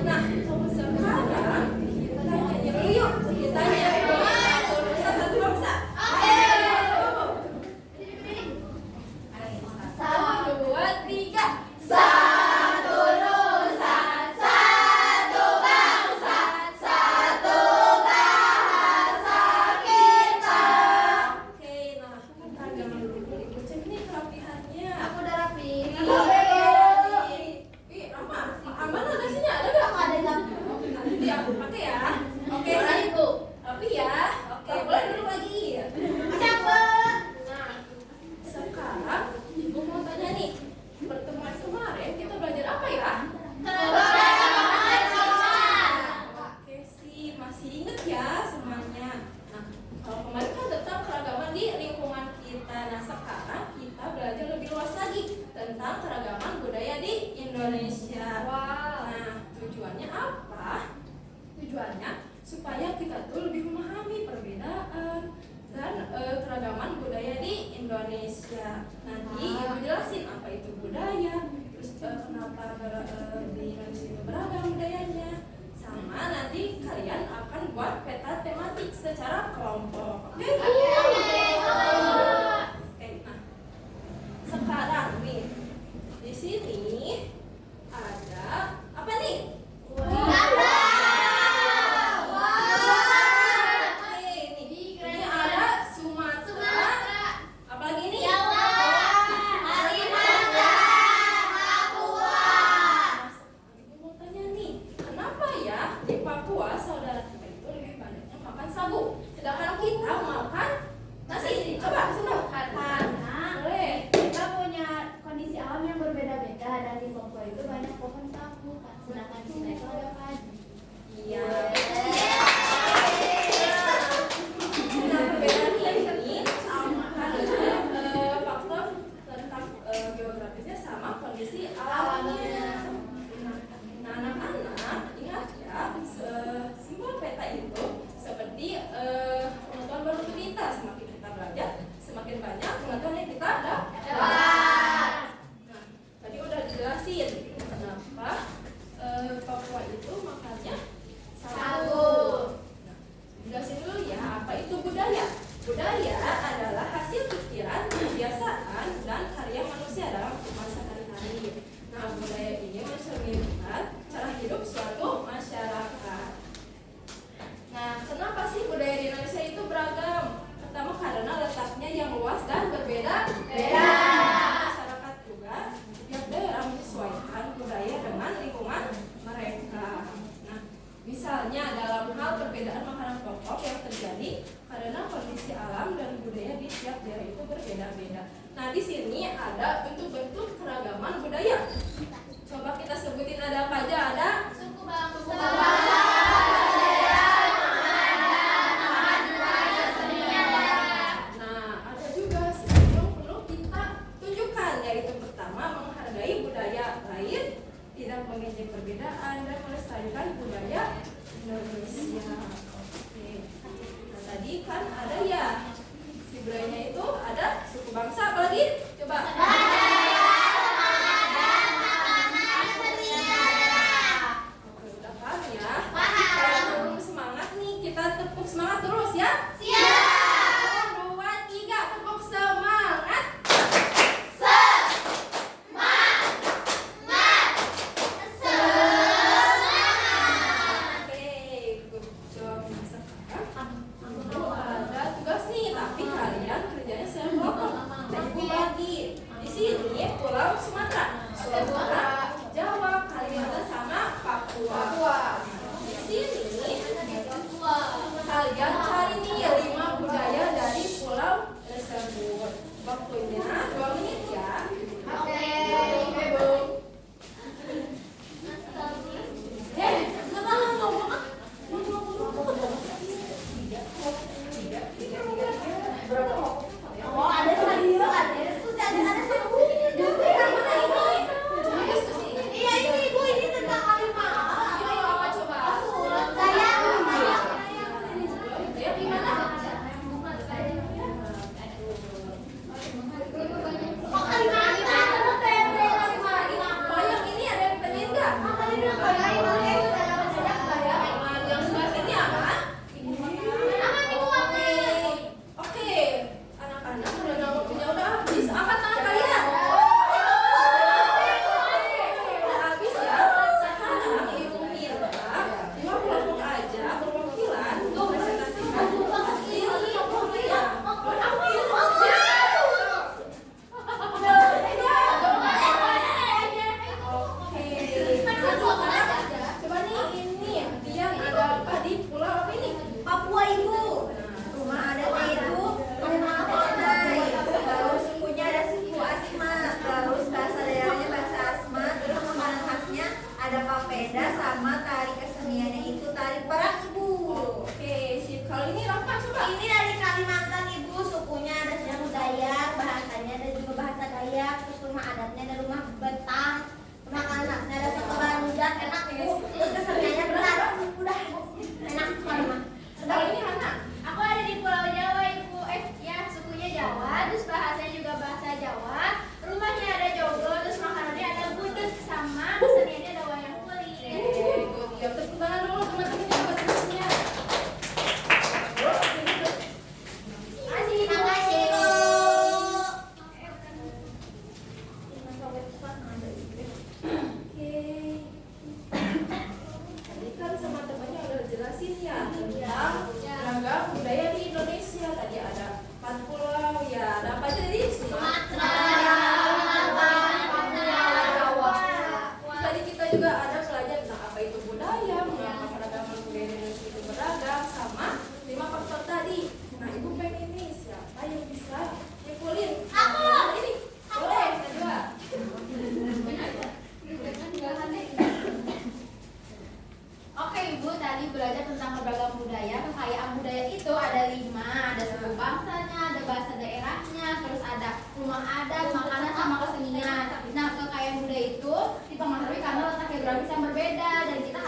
Nah, sekarang kita nyanyi dulu yuk. Kita nyanyi satu nusa satu bangsa. Satu, dua, tiga. Satu nusa, satu bangsa, satu bahasa kita. Oke, nah kita jangan dulu ibu cek nih kerapihannya. Aku udah rapi. Aman nasinya ada nggak? Ada nggak? Nanti aku pakai ya. Oke, Boleh, Ibu. Rapi ya. Oke, boleh duduk lagi. Siapa? Nah, sekarang ibu mau tanya nih, pertemuan kemarin kita belajar apa ya? Oke sih, masih inget ya semuanya. Nah, kalau kemarin kan tentang keragaman di lingkungan kita. Nah, sekarang kita belajar lebih luas lagi tentang keragaman budaya di Indonesia. Nah, tujuannya apa? Tujuannya supaya kita tuh lebih memahami perbedaan dan keragaman budaya di Indonesia. Nanti ibu jelasin apa itu budaya, terus kenapa di Indonesia itu beragam budayanya, sama nanti kalian akan buat peta tematik secara kelompok. Oke? Oke, nah sekarang nih di sini ada apa nih? Ini ada Sumatera. Apalagi nih? Ibu mau tanya nih, kenapa ya di Papua saudara kita itu lebih banyaknya makan sagu, sedangkan kita makan nasi? Coba seru. Karena Boleh. kita punya kondisi alam yang berbeda-beda dan di Papua itu banyak pohon sagu, sedangkan kita itu ada padi. Iya. Nah, perbedaan ini sama karena faktor tentang geografisnya sama kondisi alamnya. Nah, anak-anak ingat ya, simbol peta itu seperti pengetahuan baru untuk kita. Semakin kita belajar, semakin banyak pengetahuan yang kita dapat. Nah, tadi udah dijelasin kenapa Papua itu makannya sagu. Nah, jelasin dulu ya, apa itu budaya? Budaya adalah hasil pikiran, kebiasaan, dan karya manusia dalam masa sehari-hari. Nah, budaya ini mencerminkan cara hidup suatu masyarakat. Nah, kenapa sih budaya di Indonesia itu beragam? Pertama, karena letaknya yang luas dan berbeda-beda. Masyarakat juga tiap daerah menyesuaikan budaya dengan lingkungan mereka. Nah, misalnya dalam hal perbedaan makanan pokok yang terjadi karena kondisi alam dan budaya di tiap daerah itu berbeda-beda. Nah, di sini ada bentuk-bentuk keragaman budaya. Coba kita sebutin ada apa aja? Ada Suku bangsa. Nah, ada juga sikap yang perlu kita tunjukkan, yaitu pertama menghargai budaya lain, tidak mengejek perbedaan, dan melestarikan budaya Indonesia. Oke. Nah, tadi kan ada ya si budayanya itu ada suku bangsa, apalagi? Coba. berbeda sama tari keseniannya itu tari perang Ibu. Oke, sip. Kalau ini Rafa coba. Ini dari Kalimantan Ibu, sukunya ada suku Dayak, bahasanya ada juga bahasa Dayak, terus rumah adatnya ada rumah Betang, rumah kanaknya ada setoran hujan, enak Ibu. Terus keseniannya benar, udah enak banget. Kalau ini Hana. Aku ada di Pulau Jawa Ibu, ya sukunya Jawa, terus bahasanya juga bahasa Jawa. Rumahnya ada joglo, terus makanannya ada gudeg, sama keseniannya ada wayang kulit. Good. Ya, tepuk tangan dulu teman-teman yang buat kesenian. Terima kasih Bu. Oke. Tadi kan sama temannya udah jelasin ya tentang ragam budaya di Indonesia. Tadi ada 4 pulau ya. Ada apa aja tadi? Sumatera, Jawa. Tadi kita juga ada belajar tentang apa itu budaya, mengapa keragaman budaya di Indonesia itu beragam, sama 5 faktor tadi. Nah, Ibu pengen ini siapa yang bisa nyimpulin? Aku. Ini. Boleh, Najwa. Oke Ibu, tadi belajar tentang berbagai budaya. Kekayaan budaya itu ada 5, ada suku bangsanya, ada bahasa daerahnya, terus ada rumah adat, makanan sama kesenian. Nah, kekayaan budaya itu dipengaruhi karena letak geografis yang berbeda dan kita